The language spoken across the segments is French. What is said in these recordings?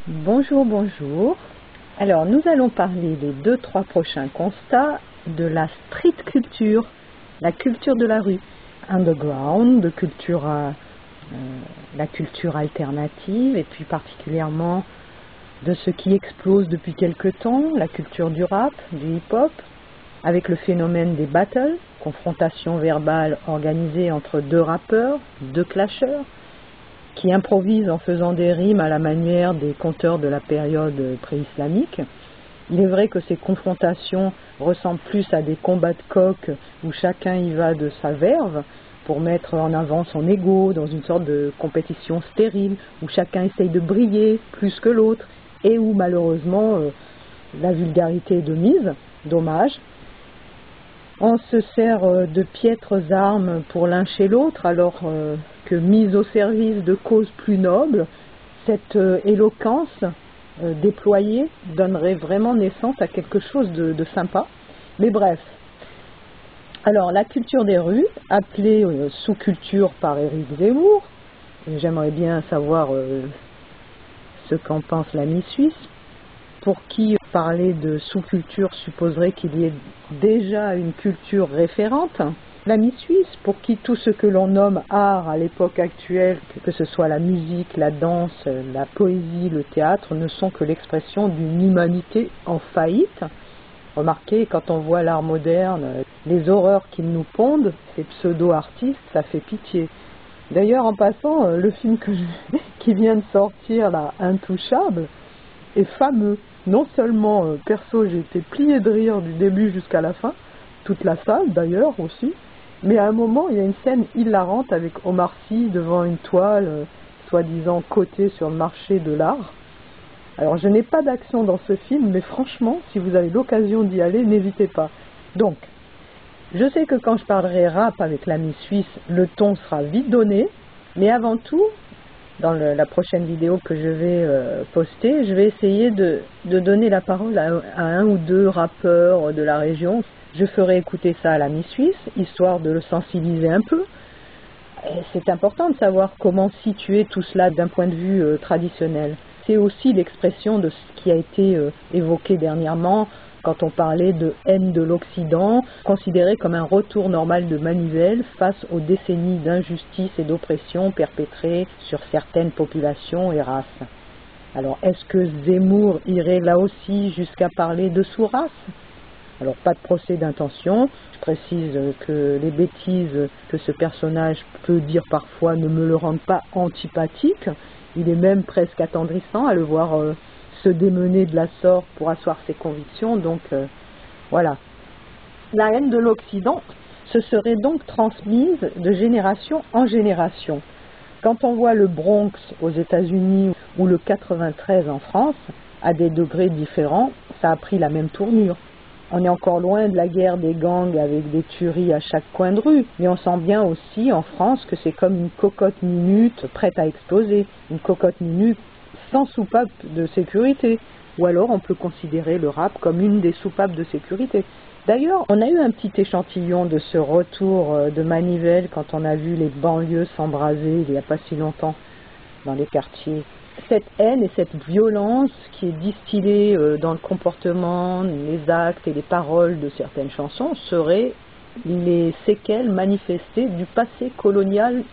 Bonjour, bonjour. Alors, nous allons parler les 2-3 prochains constats de la street culture, la culture de la rue, underground, la culture alternative, et puis particulièrement de ce qui explose depuis quelque temps, la culture du rap, du hip-hop, avec le phénomène des battles, confrontations verbales organisées entre deux rappeurs, deux clasheurs, qui improvisent en faisant des rimes à la manière des conteurs de la période pré-islamique. Il est vrai que ces confrontations ressemblent plus à des combats de coqs où chacun y va de sa verve pour mettre en avant son ego dans une sorte de compétition stérile où chacun essaye de briller plus que l'autre et où malheureusement la vulgarité est de mise, dommage. On se sert de piètres armes pour lyncher l'autre alors que mise au service de causes plus nobles, cette éloquence déployée donnerait vraiment naissance à quelque chose de sympa. Mais bref, alors la culture des rues, appelée sous-culture par Éric Zemmour, j'aimerais bien savoir ce qu'en pense l'ami suisse, pour qui parler de sous-culture supposerait qu'il y ait déjà une culture référente. L'ami suisse, pour qui tout ce que l'on nomme art à l'époque actuelle, que ce soit la musique, la danse, la poésie, le théâtre, ne sont que l'expression d'une humanité en faillite. Remarquez, quand on voit l'art moderne, les horreurs qu'ils nous pondent, ces pseudo-artistes, ça fait pitié. D'ailleurs, en passant, le film qui vient de sortir, là, Intouchable, est fameux. Non seulement, perso, j'ai été plié de rire du début jusqu'à la fin, toute la salle d'ailleurs aussi, mais à un moment, il y a une scène hilarante avec Omar Sy devant une toile, soi-disant cotée sur le marché de l'art. Alors, je n'ai pas d'action dans ce film, mais franchement, si vous avez l'occasion d'y aller, n'hésitez pas. Donc, je sais que quand je parlerai rap avec l'ami suisse, le ton sera vite donné, mais avant tout, dans la prochaine vidéo que je vais poster, je vais essayer de donner la parole à un ou deux rappeurs de la région. Je ferai écouter ça à l'ami suisse, histoire de le sensibiliser un peu. C'est important de savoir comment situer tout cela d'un point de vue traditionnel. C'est aussi l'expression de ce qui a été évoqué dernièrement quand on parlait de haine de l'Occident, considéré comme un retour normal de manivelle face aux décennies d'injustice et d'oppression perpétrées sur certaines populations et races. Alors, est-ce que Zemmour irait là aussi jusqu'à parler de sous-race ? Alors, pas de procès d'intention. Je précise que les bêtises que ce personnage peut dire parfois ne me le rendent pas antipathique. Il est même presque attendrissant à le voir se démener de la sorte pour asseoir ses convictions. Donc, voilà. La haine de l'Occident se serait donc transmise de génération en génération. Quand on voit le Bronx aux États-Unis ou le 93 en France, à des degrés différents, ça a pris la même tournure. On est encore loin de la guerre des gangs avec des tueries à chaque coin de rue, mais on sent bien aussi en France que c'est comme une cocotte minute prête à exploser, une cocotte minute sans soupape de sécurité, ou alors on peut considérer le rap comme une des soupapes de sécurité. D'ailleurs, on a eu un petit échantillon de ce retour de manivelle quand on a vu les banlieues s'embraser il n'y a pas si longtemps dans les quartiers. Cette haine et cette violence qui est distillée dans le comportement, les actes et les paroles de certaines chansons seraient les séquelles manifestées du passé colonial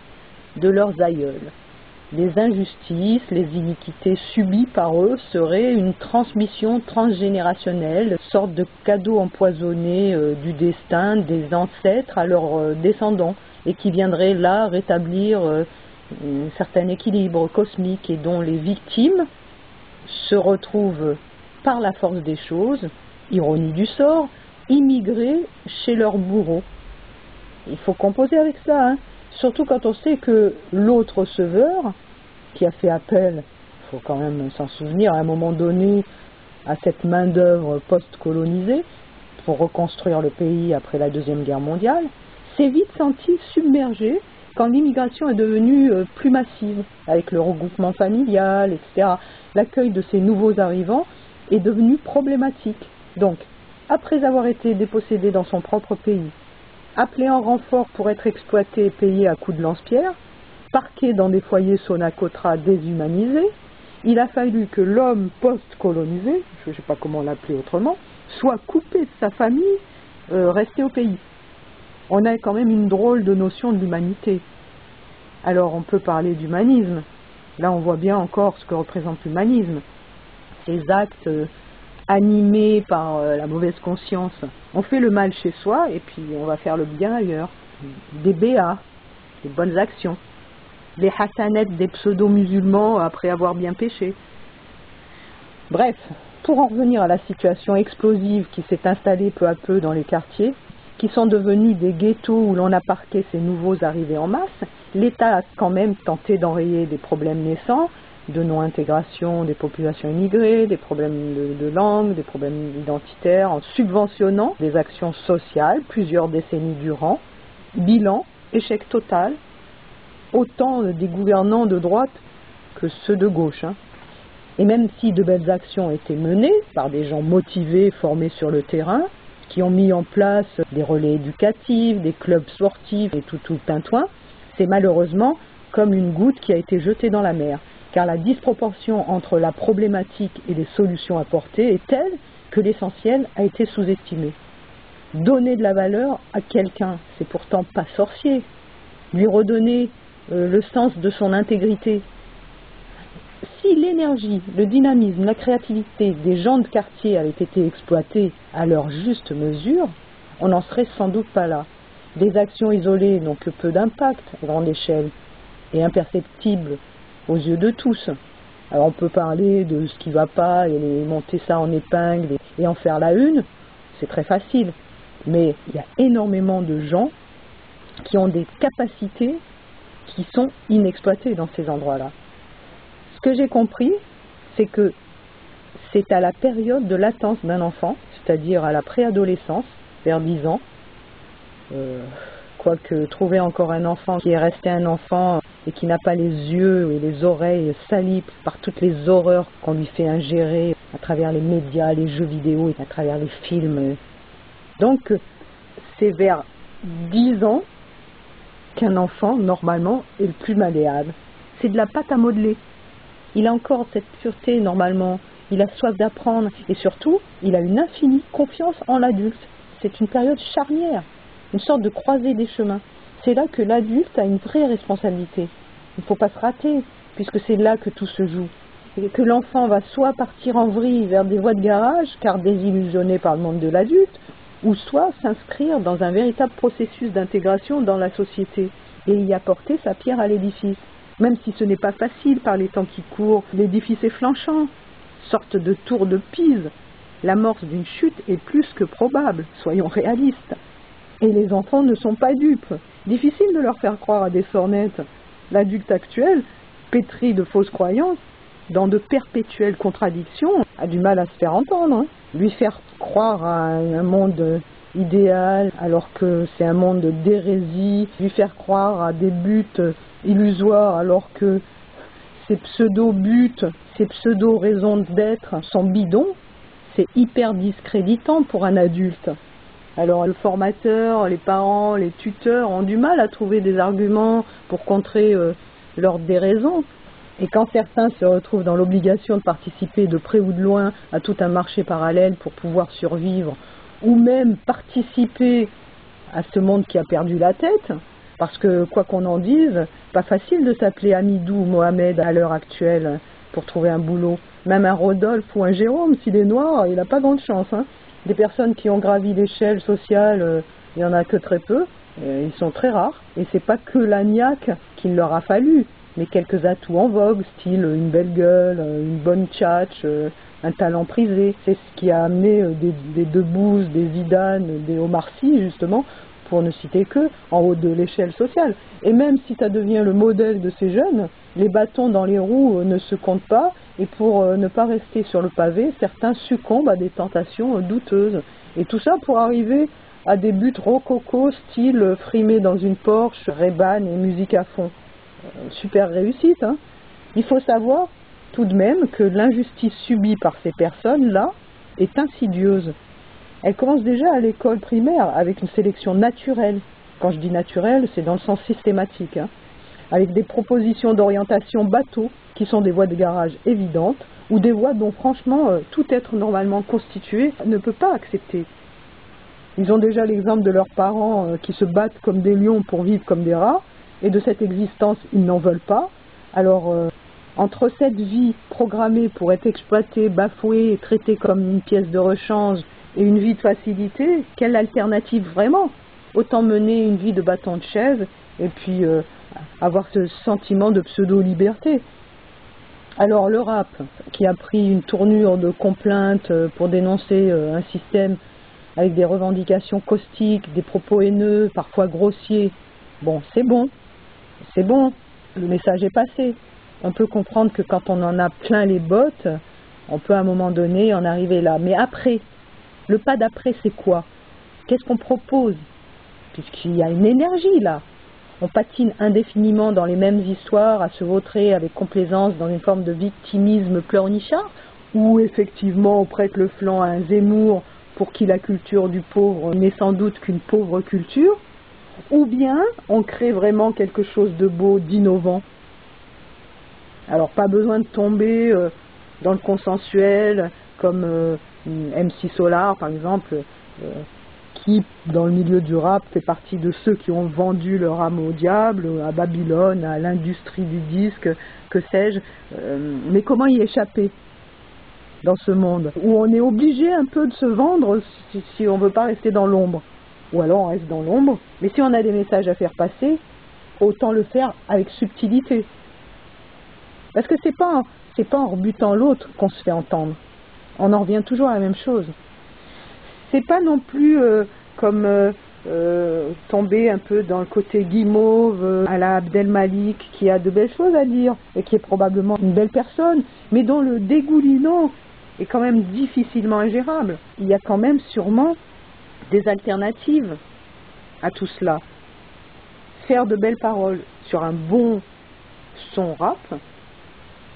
de leurs aïeuls. Les injustices, les iniquités subies par eux seraient une transmission transgénérationnelle, sorte de cadeau empoisonné du destin des ancêtres à leurs descendants, et qui viendrait là rétablir un certain équilibre cosmique et dont les victimes se retrouvent par la force des choses, ironie du sort, immigrés chez leurs bourreaux. Il faut composer avec ça, hein. Surtout quand on sait que l'autre receveur, qui a fait appel, il faut quand même s'en souvenir, à un moment donné, à cette main-d'œuvre post-colonisée, pour reconstruire le pays après la Deuxième Guerre mondiale, s'est vite senti submergé quand l'immigration est devenue plus massive, avec le regroupement familial, etc. L'accueil de ces nouveaux arrivants est devenu problématique. Donc, après avoir été dépossédé dans son propre pays, appelé en renfort pour être exploité et payé à coups de lance-pierre, parqué dans des foyers Sonacotra déshumanisés, Il a fallu que l'homme post-colonisé, je ne sais pas comment l'appeler autrement, soit coupé de sa famille, resté au pays. On a quand même une drôle de notion de l'humanité. Alors on peut parler d'humanisme. Là on voit bien encore ce que représente l'humanisme. Ces actes animés par la mauvaise conscience. On fait le mal chez soi et puis on va faire le bien ailleurs. Des béats, des bonnes actions. Les hasanettes des pseudo-musulmans après avoir bien péché. Bref, pour en revenir à la situation explosive qui s'est installée peu à peu dans les quartiers, qui sont devenus des ghettos où l'on a parqué ces nouveaux arrivés en masse, l'État a quand même tenté d'enrayer des problèmes naissants, de non-intégration des populations immigrées, des problèmes de langue, des problèmes identitaires, en subventionnant des actions sociales plusieurs décennies durant. Bilan, échec total, autant des gouvernants de droite que ceux de gauche. Et même si de belles actions ont été menées par des gens motivés, formés sur le terrain, qui ont mis en place des relais éducatifs, des clubs sportifs et tout le tintouin, c'est malheureusement comme une goutte qui a été jetée dans la mer, car la disproportion entre la problématique et les solutions apportées est telle que l'essentiel a été sous-estimé. Donner de la valeur à quelqu'un, c'est pourtant pas sorcier. Lui redonner le sens de son intégrité. Si l'énergie, le dynamisme, la créativité des gens de quartier avaient été exploités à leur juste mesure, on n'en serait sans doute pas là. Des actions isolées n'ont que peu d'impact à grande échelle et imperceptibles aux yeux de tous. Alors on peut parler de ce qui ne va pas et monter ça en épingle et en faire la une, c'est très facile. Mais il y a énormément de gens qui ont des capacités qui sont inexploitées dans ces endroits-là. Ce que j'ai compris, c'est que c'est à la période de latence d'un enfant, c'est-à-dire à la préadolescence, vers 10 ans, quoique trouver encore un enfant qui est resté un enfant et qui n'a pas les yeux et les oreilles salis par toutes les horreurs qu'on lui fait ingérer à travers les médias, les jeux vidéo et à travers les films. Donc c'est vers 10 ans qu'un enfant, normalement, est le plus malléable. C'est de la pâte à modeler. Il a encore cette pureté, normalement. Il a soif d'apprendre. Et surtout, il a une infinie confiance en l'adulte. C'est une période charnière, une sorte de croisée des chemins. C'est là que l'adulte a une vraie responsabilité. Il ne faut pas se rater, puisque c'est là que tout se joue. Et que l'enfant va soit partir en vrille vers des voies de garage, car désillusionné par le monde de l'adulte, ou soit s'inscrire dans un véritable processus d'intégration dans la société et y apporter sa pierre à l'édifice. Même si ce n'est pas facile par les temps qui courent, l'édifice est flanchant, sorte de tour de Pise. L'amorce d'une chute est plus que probable, soyons réalistes. Et les enfants ne sont pas dupes. Difficile de leur faire croire à des sornettes. L'adulte actuel, pétri de fausses croyances, dans de perpétuelles contradictions, a du mal à se faire entendre. Lui faire croire à un monde idéal alors que c'est un monde d'hérésie, lui faire croire à des buts illusoires alors que ces pseudo-buts, ces pseudo-raisons d'être sont bidons, c'est hyper discréditant pour un adulte. Alors le formateur, les parents, les tuteurs ont du mal à trouver des arguments pour contrer leur déraison. Et quand certains se retrouvent dans l'obligation de participer de près ou de loin à tout un marché parallèle pour pouvoir survivre, ou même participer à ce monde qui a perdu la tête, parce que quoi qu'on en dise, pas facile de s'appeler Amidou ou Mohamed à l'heure actuelle pour trouver un boulot. Même un Rodolphe ou un Jérôme, s'il est noir, il n'a pas grande chance. Des personnes qui ont gravi l'échelle sociale, il n'y en a que très peu, ils sont très rares. Et c'est pas que la niaque qu'il leur a fallu, mais quelques atouts en vogue, style une belle gueule, une bonne tchatche, un talent prisé. C'est ce qui a amené des Debbouze, des Zidane, des Omar Sy, justement, pour ne citer que, en haut de l'échelle sociale. Et même si ça devient le modèle de ces jeunes, les bâtons dans les roues ne se comptent pas, et pour ne pas rester sur le pavé, certains succombent à des tentations douteuses. Et tout ça pour arriver à des buts rococo, style frimer dans une Porsche, Ray-Ban et musique à fond. Super réussite, hein. Il faut savoir tout de même que l'injustice subie par ces personnes-là est insidieuse. Elle commence déjà à l'école primaire avec une sélection naturelle. Quand je dis naturelle, c'est dans le sens systématique. avec des propositions d'orientation bateau, qui sont des voies de garage évidentes, ou des voies dont franchement tout être normalement constitué ne peut pas accepter. Ils ont déjà l'exemple de leurs parents qui se battent comme des lions pour vivre comme des rats, et de cette existence ils n'en veulent pas. Alors entre cette vie programmée pour être exploitée, bafouée et traitée comme une pièce de rechange et une vie de facilité, quelle alternative vraiment? Autant mener une vie de bâton de chaise et puis avoir ce sentiment de pseudo-liberté. Alors le rap, qui a pris une tournure de complainte pour dénoncer un système avec des revendications caustiques, des propos haineux, parfois grossiers, bon, c'est bon, le message est passé. On peut comprendre que quand on en a plein les bottes, on peut à un moment donné en arriver là. Mais après, le pas d'après, c'est quoi? Qu'est-ce qu'on propose? Puisqu'il y a une énergie là. On patine indéfiniment dans les mêmes histoires, à se vautrer avec complaisance dans une forme de victimisme pleurnichard, ou effectivement on prête le flanc à un Zemmour pour qui la culture du pauvre n'est sans doute qu'une pauvre culture, ou bien on crée vraiment quelque chose de beau, d'innovant. Alors pas besoin de tomber dans le consensuel comme MC Solar par exemple, qui dans le milieu du rap fait partie de ceux qui ont vendu leur âme au diable, à Babylone, à l'industrie du disque, que sais-je. Mais comment y échapper dans ce monde où on est obligé un peu de se vendre si on ne veut pas rester dans l'ombre? Ou alors on reste dans l'ombre, mais si on a des messages à faire passer, autant le faire avec subtilité. Parce que c'est pas en rebutant l'autre qu'on se fait entendre. On en revient toujours à la même chose. C'est pas non plus comme tomber un peu dans le côté guimauve à la Abdel Malik, qui a de belles choses à dire et qui est probablement une belle personne, mais dont le dégoulinant est quand même difficilement ingérable. Il y a quand même sûrement des alternatives à tout cela. Faire de belles paroles sur un bon son rap,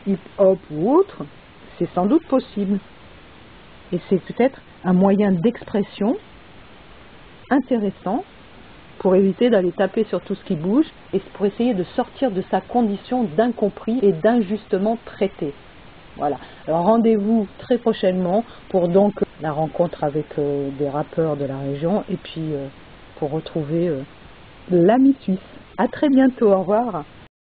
hip-hop ou autre, c'est sans doute possible. Et c'est peut-être un moyen d'expression intéressant pour éviter d'aller taper sur tout ce qui bouge et pour essayer de sortir de sa condition d'incompris et d'injustement traité. Voilà. Alors rendez-vous très prochainement pour donc la rencontre avec des rappeurs de la région et puis pour retrouver l'ami suisse. À très bientôt, au revoir.